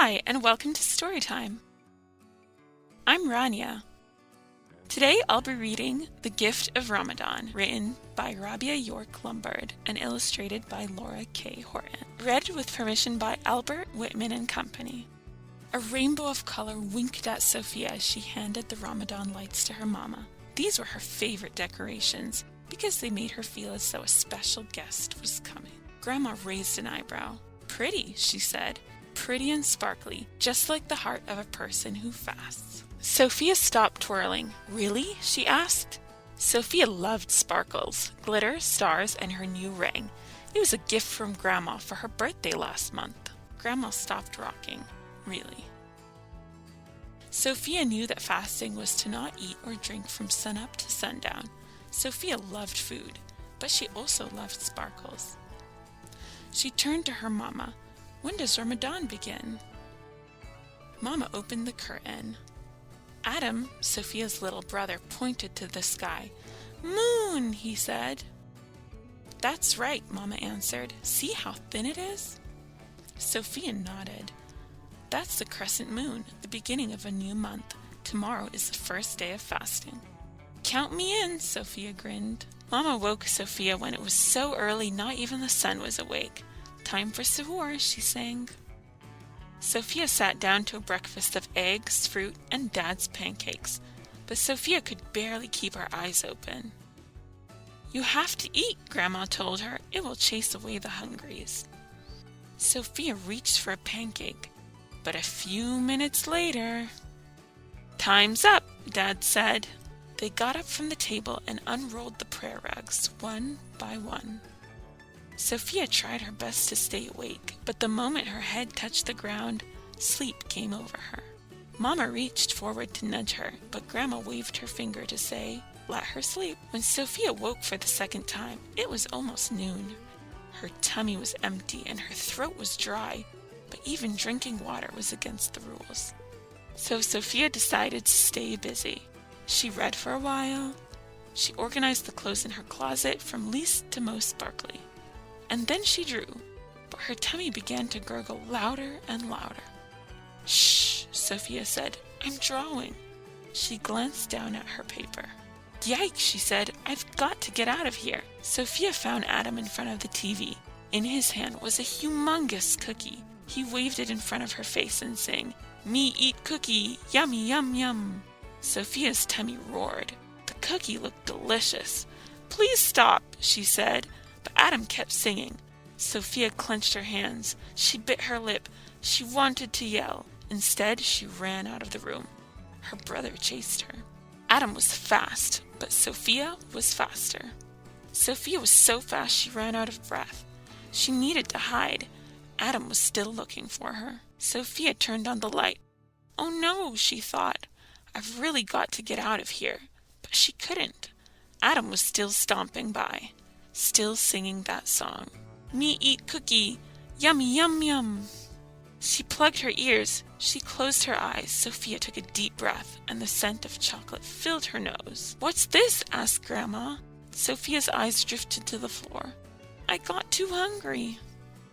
Hi, and welcome to Storytime. I'm Rania. Today I'll be reading The Gift of Ramadan, written by Rabia York Lombard and illustrated by Laura K. Horton. Read with permission by Albert Whitman and Company. A rainbow of color winked at Sophia as she handed the Ramadan lights to her mama. These were her favorite decorations because they made her feel as though a special guest was coming. Grandma raised an eyebrow. "Pretty," she said. "Pretty and sparkly, just like the heart of a person who fasts." Sophia stopped twirling. "Really?" she asked. Sophia loved sparkles, glitter, stars, and her new ring. It was a gift from Grandma for her birthday last month. Grandma stopped rocking. "Really?" Sophia knew that fasting was to not eat or drink from sunup to sundown. Sophia loved food, but she also loved sparkles. She turned to her mama. "When does Ramadan begin?" Mama opened the curtain. Adam, Sophia's little brother, pointed to the sky. "Moon," he said. "That's right," Mama answered. "See how thin it is?" Sophia nodded. "That's the crescent moon, the beginning of a new month. Tomorrow is the first day of fasting." "Count me in," Sophia grinned. Mama woke Sophia when it was so early not even the sun was awake. "Time for suhoor," she sang. Sophia sat down to a breakfast of eggs, fruit, and Dad's pancakes, but Sophia could barely keep her eyes open. "You have to eat," Grandma told her. "It will chase away the hungries." Sophia reached for a pancake, but a few minutes later... "Time's up," Dad said. They got up from the table and unrolled the prayer rugs, one by one. Sophia tried her best to stay awake, but the moment her head touched the ground, sleep came over her. Mama reached forward to nudge her, but Grandma waved her finger to say, "Let her sleep." When Sophia woke for the second time, it was almost noon. Her tummy was empty and her throat was dry, but even drinking water was against the rules. So Sophia decided to stay busy. She read for a while. She organized the clothes in her closet from least to most sparkly. And then she drew, but her tummy began to gurgle louder and louder. "Shh," Sophia said. "I'm drawing." She glanced down at her paper. "Yikes," she said. "I've got to get out of here." Sophia found Adam in front of the TV. In his hand was a humongous cookie. He waved it in front of her face and sang, "Me eat cookie, yummy, yum, yum." Sophia's tummy roared. The cookie looked delicious. "Please stop," she said. But Adam kept singing. Sophia clenched her hands. She bit her lip. She wanted to yell. Instead, she ran out of the room. Her brother chased her. Adam was fast, but Sophia was faster. Sophia was so fast she ran out of breath. She needed to hide. Adam was still looking for her. Sophia turned on the light. "Oh no," she thought. "I've really got to get out of here." But she couldn't. Adam was still stomping by, still singing that song. "Me eat cookie, yummy, yum, yum." She plugged her ears. She closed her eyes. Sophia took a deep breath, and the scent of chocolate filled her nose. "What's this?" asked Grandma. Sophia's eyes drifted to the floor. "I got too hungry."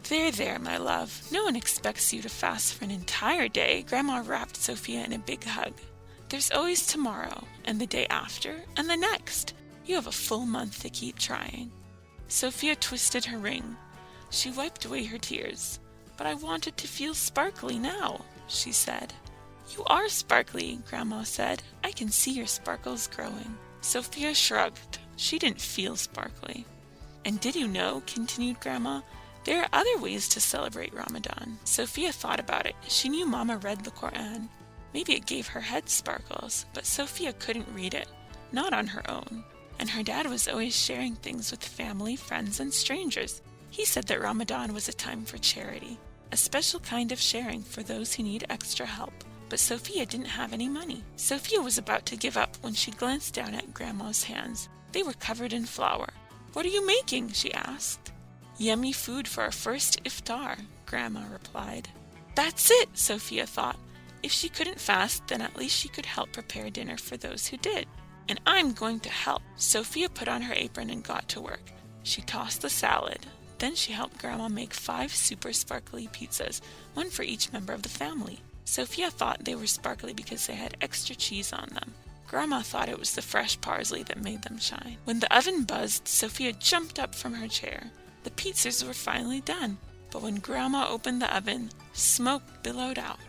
There, my love. No one expects you to fast for an entire day." Grandma wrapped Sophia in a big hug. "There's always tomorrow, and the day after, and the next. You have a full month to keep trying." Sophia twisted her ring. She wiped away her tears. "But I wanted to feel sparkly now," she said. "You are sparkly," Grandma said. "I can see your sparkles growing." Sophia shrugged. She didn't feel sparkly. "And did you know," continued Grandma, "there are other ways to celebrate Ramadan." Sophia thought about it. She knew Mama read the Quran. Maybe it gave her head sparkles, but Sophia couldn't read it, not on her own. And her dad was always sharing things with family, friends, and strangers. He said that Ramadan was a time for charity, a special kind of sharing for those who need extra help. But Sophia didn't have any money. Sophia was about to give up when she glanced down at Grandma's hands. They were covered in flour. "What are you making?" she asked. "Yummy food for our first iftar," Grandma replied. That's it, Sophia thought. If she couldn't fast, then at least she could help prepare dinner for those who did. And I'm going to help. Sophia put on her apron and got to work. She tossed the salad, Then she helped Grandma make 5 super sparkly pizzas, one for each member of the family. Sophia thought they were sparkly because they had extra cheese on them. Grandma thought it was the fresh parsley that made them shine. When the oven buzzed, Sophia jumped up from her chair. The pizzas were finally done, but when Grandma opened the oven, smoke billowed out.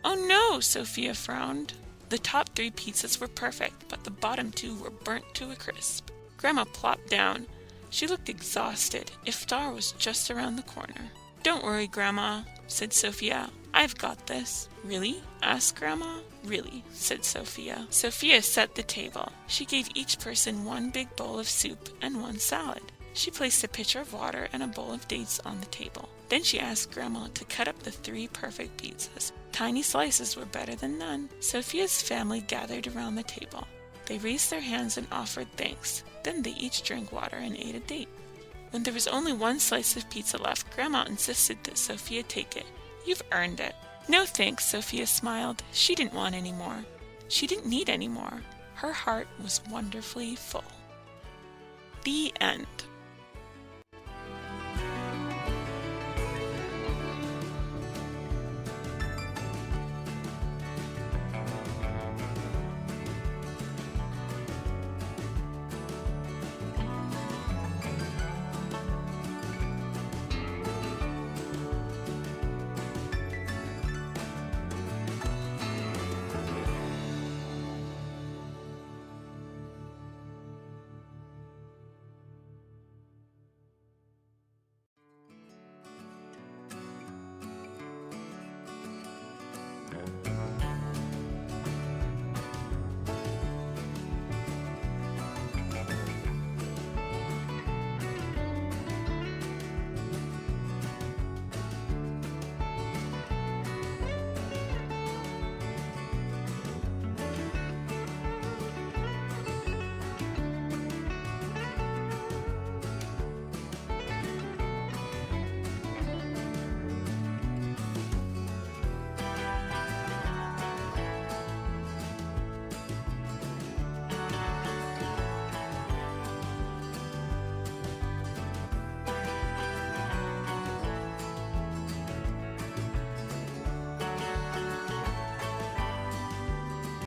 "Oh no," Sophia frowned. The top 3 pizzas were perfect, but the bottom 2 were burnt to a crisp. Grandma plopped down. She looked exhausted. Iftar was just around the corner. "Don't worry, Grandma," said Sophia. "I've got this." "Really?" asked Grandma. "Really," said Sophia. Sophia set the table. She gave each person 1 big bowl of soup and 1 salad. She placed a pitcher of water and a bowl of dates on the table. Then she asked Grandma to cut up the 3 perfect pizzas. Tiny slices were better than none. Sophia's family gathered around the table. They raised their hands and offered thanks. Then they each drank water and ate a date. When there was only 1 slice of pizza left, Grandma insisted that Sophia take it. "You've earned it." "No thanks," Sophia smiled. She didn't want any more. She didn't need any more. Her heart was wonderfully full. The end.